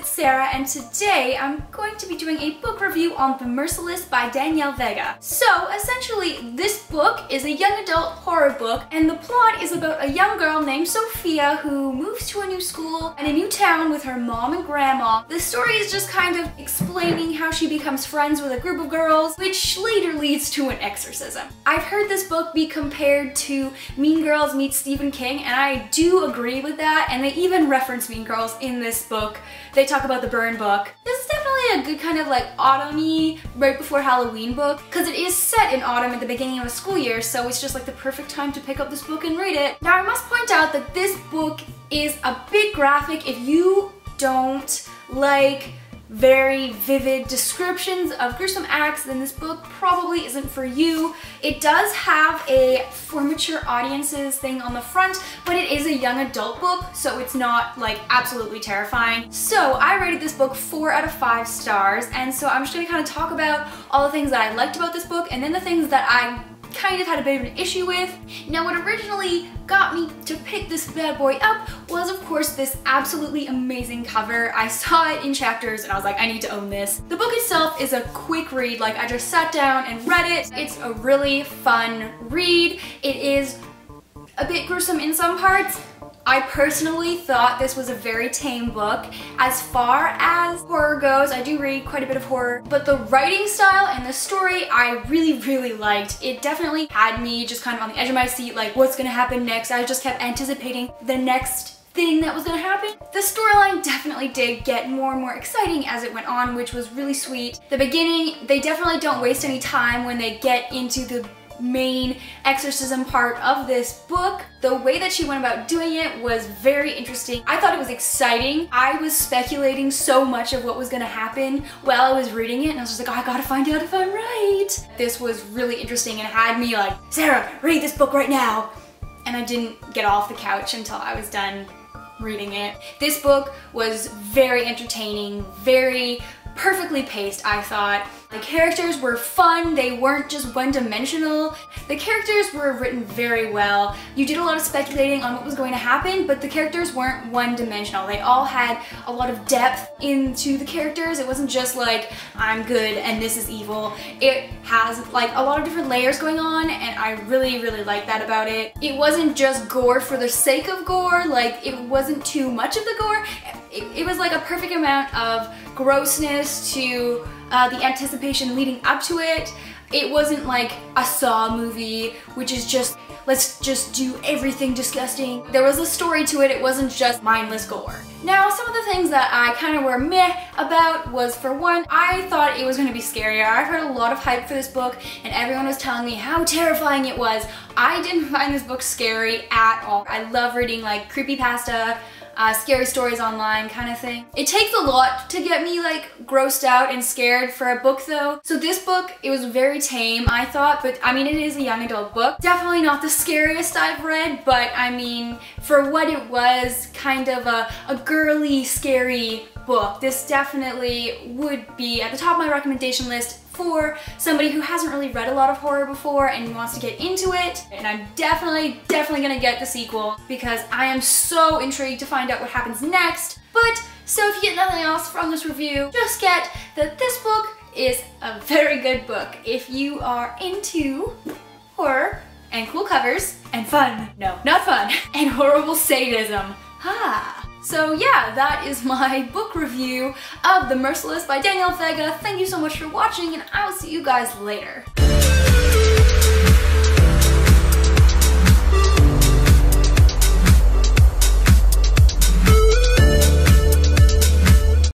it's Sarah, and today I'm going to be doing a book review on The Merciless by Danielle Vega. So essentially this book is a young adult horror book, and the plot is about a young girl named Sophia who moves to a new school and a new town with her mom and grandma. The story is just kind of explaining how she becomes friends with a group of girls, which later leads to an exorcism. I've heard this book be compared to Mean Girls meets Stephen King, and I do agree with that, and they even reference Mean Girls in this book. They talk about the burn book. This is definitely a good kind of like autumn-y, right before Halloween book, because it is set in autumn at the beginning of a school year, so it's just like the perfect time to pick up this book and read it. Now I must point out that this book is a bit graphic. If you don't like very vivid descriptions of gruesome acts, then this book probably isn't for you. It does have a for mature audiences thing on the front, but it is a young adult book, so it's not like absolutely terrifying. So I rated this book 4 out of 5 stars, and so I'm just gonna kind of talk about all the things that I liked about this book and then the things that I kind of had a bit of an issue with. Now what originally got me to pick this bad boy up was of course this absolutely amazing cover. I saw it in chapters and I was like, I need to own this. The book itself is a quick read, like I just sat down and read it. It's a really fun read. It is a bit gruesome in some parts. I personally thought this was a very tame book. As far as horror goes, I do read quite a bit of horror, but the writing style and the story I really liked. It definitely had me just kind of on the edge of my seat, like what's gonna happen next? I just kept anticipating the next thing that was gonna happen. The storyline definitely did get more and more exciting as it went on, which was really sweet. The beginning, they definitely don't waste any time when they get into the main exorcism part of this book. The way that she went about doing it was very interesting. I thought it was exciting. I was speculating so much of what was gonna happen while I was reading it, and I was just like, oh, I gotta find out if I'm right. This was really interesting and had me like, Sarah, read this book right now. And I didn't get off the couch until I was done reading it. This book was very entertaining, very perfectly paced, I thought. The characters were fun, they weren't just one-dimensional. The characters were written very well. You did a lot of speculating on what was going to happen, but the characters weren't one-dimensional. They all had a lot of depth into the characters. It wasn't just like, I'm good and this is evil. It has like a lot of different layers going on, and I really like that about it. It wasn't just gore for the sake of gore, like it wasn't too much of the gore. It was like a perfect amount of grossness to the anticipation leading up to it. It wasn't like a Saw movie, which is just, let's just do everything disgusting. There was a story to it, it wasn't just mindless gore. Now, some of the things that I kind of were meh about was, for one, I thought it was going to be scarier. I've heard a lot of hype for this book, and everyone was telling me how terrifying it was. I didn't find this book scary at all. I love reading like creepypasta, scary stories online kind of thing. It takes a lot to get me like grossed out and scared for a book though. So this book, it was very tame, I thought, but I mean, it is a young adult book. Definitely not the scariest I've read, but I mean, for what it was, kind of a girly, scary book, this definitely would be at the top of my recommendation list for somebody who hasn't really read a lot of horror before and wants to get into it. And I'm definitely gonna get the sequel because I am so intrigued to find out what happens next. But, so if you get nothing else from this review, just get that this book is a very good book if you are into horror and cool covers and fun. No, not fun. And horrible sadism. Ha! So yeah, that is my book review of The Merciless by Danielle Vega. Thank you so much for watching, and I will see you guys later.